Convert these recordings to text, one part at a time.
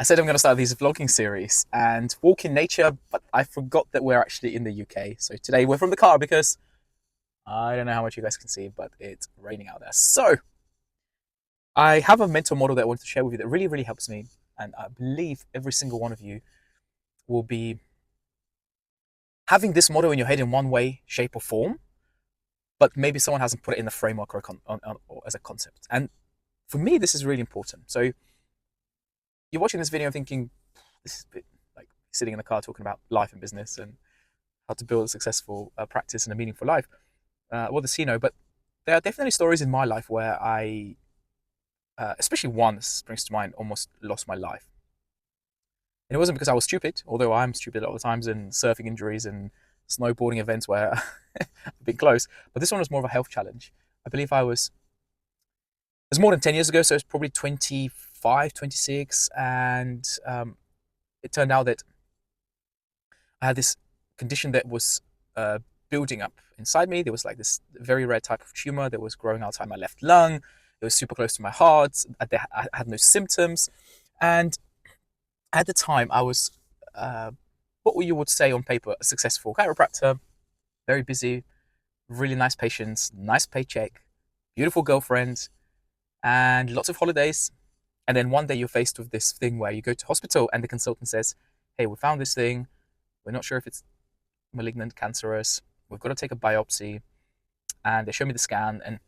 I said I'm going to start these vlogging series and walk in nature, but I forgot that we're actually in the UK. So today we're from the car because I don't know how much you guys can see, but it's raining out there. So I have a mental model that I wanted to share with you that really, really helps me. And I believe every single one of you will be having this model in your head in one way, shape, or form, but maybe someone hasn't put it in the framework or as a concept. And for me, this is really important. So you're watching this video thinking, this is a bit like sitting in the car talking about life and business and how to build a successful practice and a meaningful life. Well, the you know, but there are definitely stories in my life where I, especially one that springs to mind, almost lost my life. And it wasn't because I was stupid, although I'm stupid a lot of the times, and surfing injuries and snowboarding events where I've been close. But this one was more of a health challenge. I believe it was more than 10 years ago, so it's probably 25, 26. And it turned out that I had this condition that was building up inside me. There was like this very rare type of tumor that was growing outside my left lung. It was super close to my heart. I had no symptoms. And at the time, I was what you would say on paper, a successful chiropractor, very busy, really nice patients, nice paycheck, beautiful girlfriend, and lots of holidays. And then one day you're faced with this thing where you go to hospital and the consultant says, hey, we found this thing. We're not sure if it's malignant, cancerous. We've got to take a biopsy. And they show me the scan. And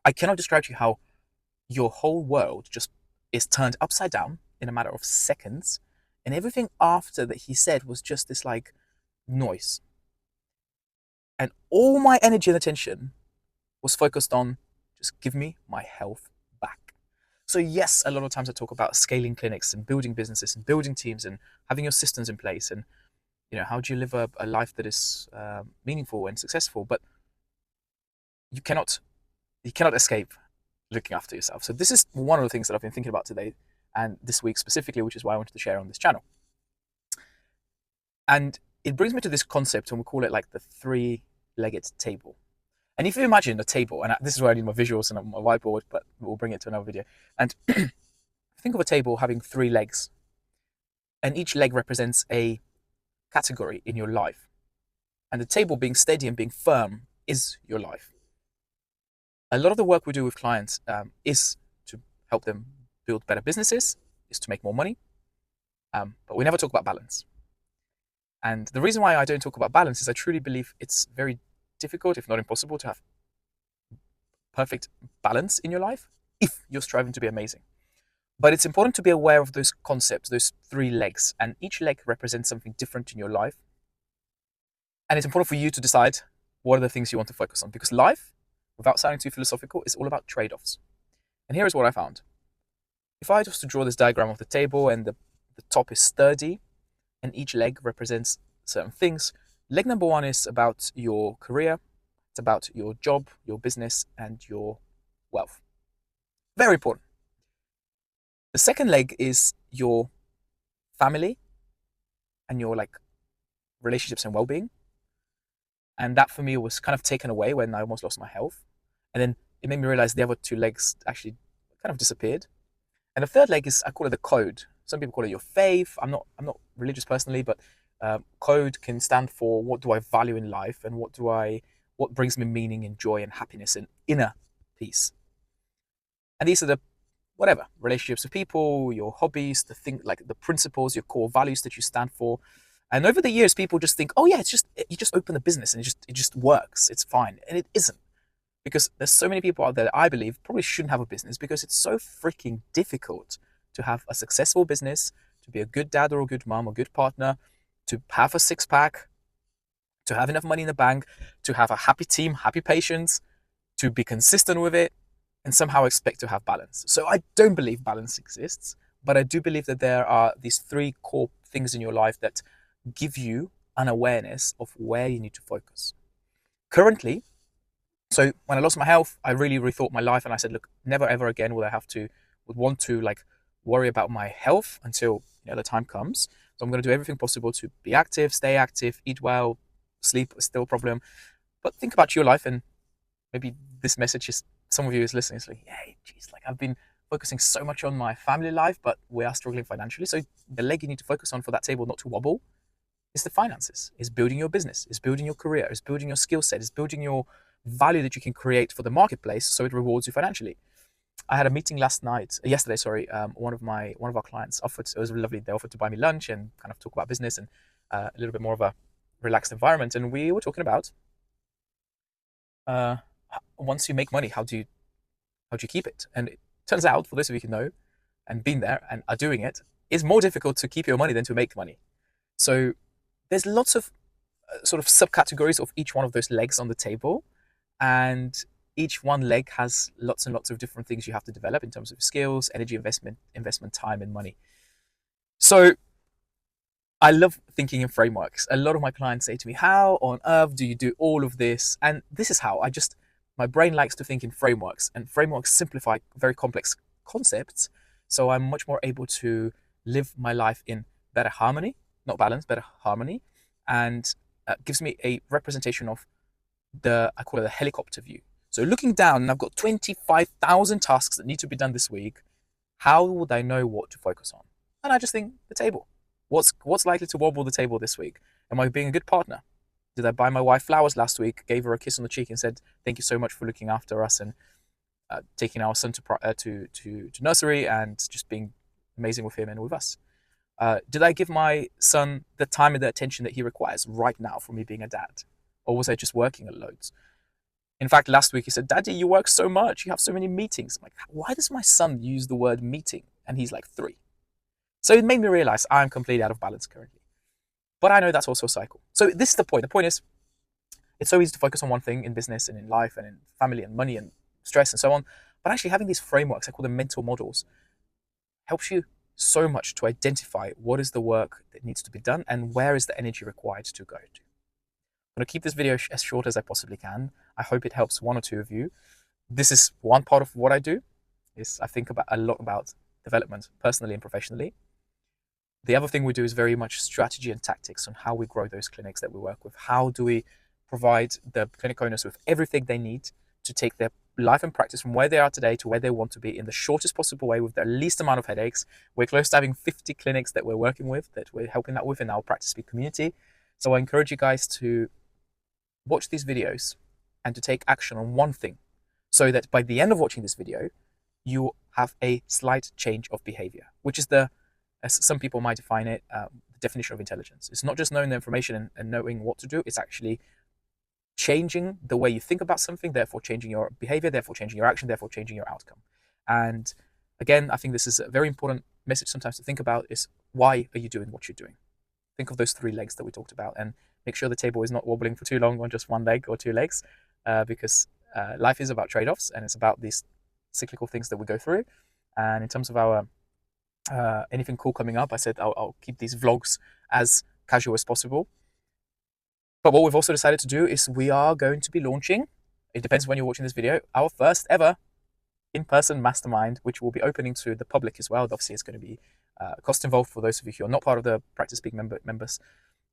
I cannot describe to you how your whole world just is turned upside down in a matter of seconds. And everything after that he said was just this like noise. And all my energy and attention was focused on just give me my health back. So yes, a lot of times I talk about scaling clinics and building businesses and building teams and having your systems in place and how do you live a life that is meaningful and successful. But you cannot escape looking after yourself. So this is one of the things that I've been thinking about today and this week specifically, which is why I wanted to share on this channel. And it brings me to this concept, and we call it like the three-legged table. And if you imagine a table, and this is where I need my visuals and my whiteboard, but we'll bring it to another video. And think of a table having three legs, and each leg represents a category in your life. And the table being steady and being firm is your life. A lot of the work we do with clients is to help them build better businesses, is to make more money, but we never talk about balance. And the reason why I don't talk about balance is I truly believe it's very difficult, if not impossible, to have perfect balance in your life if you're striving to be amazing. But it's important to be aware of those concepts, those three legs, and each leg represents something different in your life. And it's important for you to decide what are the things you want to focus on, because life, without sounding too philosophical, is all about trade-offs. And here is what I found. If I was to draw this diagram of the table and the top is sturdy and each leg represents certain things, leg number one is about your career, it's about your job, your business, and your wealth. Very important. The second leg is your family and your relationships and well-being. And that for me was kind of taken away when I almost lost my health. And then it made me realize the other two legs actually kind of disappeared. And the third leg is, I call it the code. Some people call it your faith. I'm not religious personally, but code can stand for what do I value in life and what brings me meaning and joy and happiness and inner peace. And these are the relationships with people, your hobbies, the principles, your core values that you stand for. And over the years, people just think, oh yeah, you just open a business and it just works. It's fine. And it isn't. Because there's so many people out there that I believe probably shouldn't have a business because it's so freaking difficult to have a successful business, to be a good dad or a good mom or good partner, to have a six-pack, to have enough money in the bank, to have a happy team, happy patients, to be consistent with it, and somehow expect to have balance. So I don't believe balance exists, but I do believe that there are these three core things in your life that give you an awareness of where you need to focus. Currently, so when I lost my health, I really rethought my life and I said, look, never ever again would want to worry about my health until the time comes. So I'm going to do everything possible to be active, stay active, eat well. Sleep is still a problem. But think about your life, and maybe this message is, some of you is listening, it's like, hey, geez, I've been focusing so much on my family life, but we are struggling financially. So the leg you need to focus on for that table not to wobble is the finances, is building your business, is building your career, is building your skill set, is building your value that you can create for the marketplace so it rewards you financially. I had a meeting yesterday, sorry. One of our clients offered, it was lovely. They offered to buy me lunch and kind of talk about business and a little bit more of a relaxed environment. And we were talking about uh, once you make money, how do you keep it? And it turns out, for those of you who know and been there and are doing it, it's more difficult to keep your money than to make money. So there's lots of sort of subcategories of each one of those legs on the table, and each one leg has lots and lots of different things you have to develop in terms of skills, energy investment time, and money. So I love thinking in frameworks. A lot of my clients say to me, "How on earth do you do all of this?" And this is how my brain likes to think in frameworks, and frameworks simplify very complex concepts. So I'm much more able to live my life in better harmony, not balance, better harmony, and gives me a representation of I call it the helicopter view. So looking down, and I've got 25,000 tasks that need to be done this week. How would I know what to focus on? And I just think the table. What's likely to wobble the table this week? Am I being a good partner? Did I buy my wife flowers last week? Gave her a kiss on the cheek and said, "Thank you so much for looking after us and taking our son to nursery and just being amazing with him and with us." Did I give my son the time and the attention that he requires right now for me being a dad? Or was I just working at loads? In fact, last week he said, "Daddy, you work so much. You have so many meetings." I'm like, why does my son use the word meeting? And he's like 3. So it made me realize I'm completely out of balance currently. But I know that's also a cycle. So this is the point. The point is, it's so easy to focus on one thing in business and in life and in family and money and stress and so on. But actually having these frameworks, I call them mental models, helps you so much to identify what is the work that needs to be done and where is the energy required to go to. I'm going to keep this video as short as I possibly can. I hope it helps one or two of you. This is one part of what I do. Is I think a lot about development personally and professionally. The other thing we do is very much strategy and tactics on how we grow those clinics that we work with. How do we provide the clinic owners with everything they need to take their life and practice from where they are today to where they want to be in the shortest possible way with the least amount of headaches. We're close to having 50 clinics that we're working with, that we're helping out with in our Practice Speak community. So I encourage you guys to watch these videos and to take action on one thing so that by the end of watching this video, you have a slight change of behavior, which is as some people might define it, the definition of intelligence. It's not just knowing the information and knowing what to do, it's actually changing the way you think about something, therefore changing your behavior, therefore changing your action, therefore changing your outcome. And again, I think this is a very important message sometimes to think about is why are you doing what you're doing? Think of those 3 legs that we talked about and make sure the table is not wobbling for too long on just one leg or 2 legs, because life is about trade-offs and it's about these cyclical things that we go through. And in terms of our anything cool coming up, I said I'll keep these vlogs as casual as possible. But what we've also decided to do is we are going to be launching, it depends when you're watching this video, our first ever in-person mastermind, which will be opening to the public as well. Obviously, it's going to be cost involved for those of you who are not part of the Practice Speak members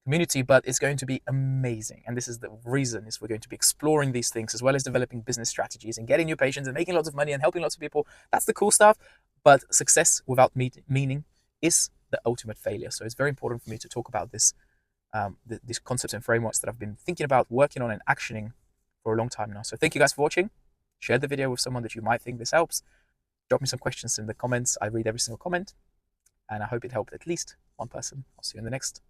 community, but it's going to be amazing. And this is the reason is we're going to be exploring these things as well as developing business strategies and getting new patients and making lots of money and helping lots of people. That's the cool stuff. But success without meaning is the ultimate failure. So it's very important for me to talk about this, these concepts and frameworks that I've been thinking about, working on and actioning for a long time now. So thank you guys for watching. Share the video with someone that you might think this helps. Drop me some questions in the comments. I read every single comment, and I hope it helped at least one person. I'll see you in the next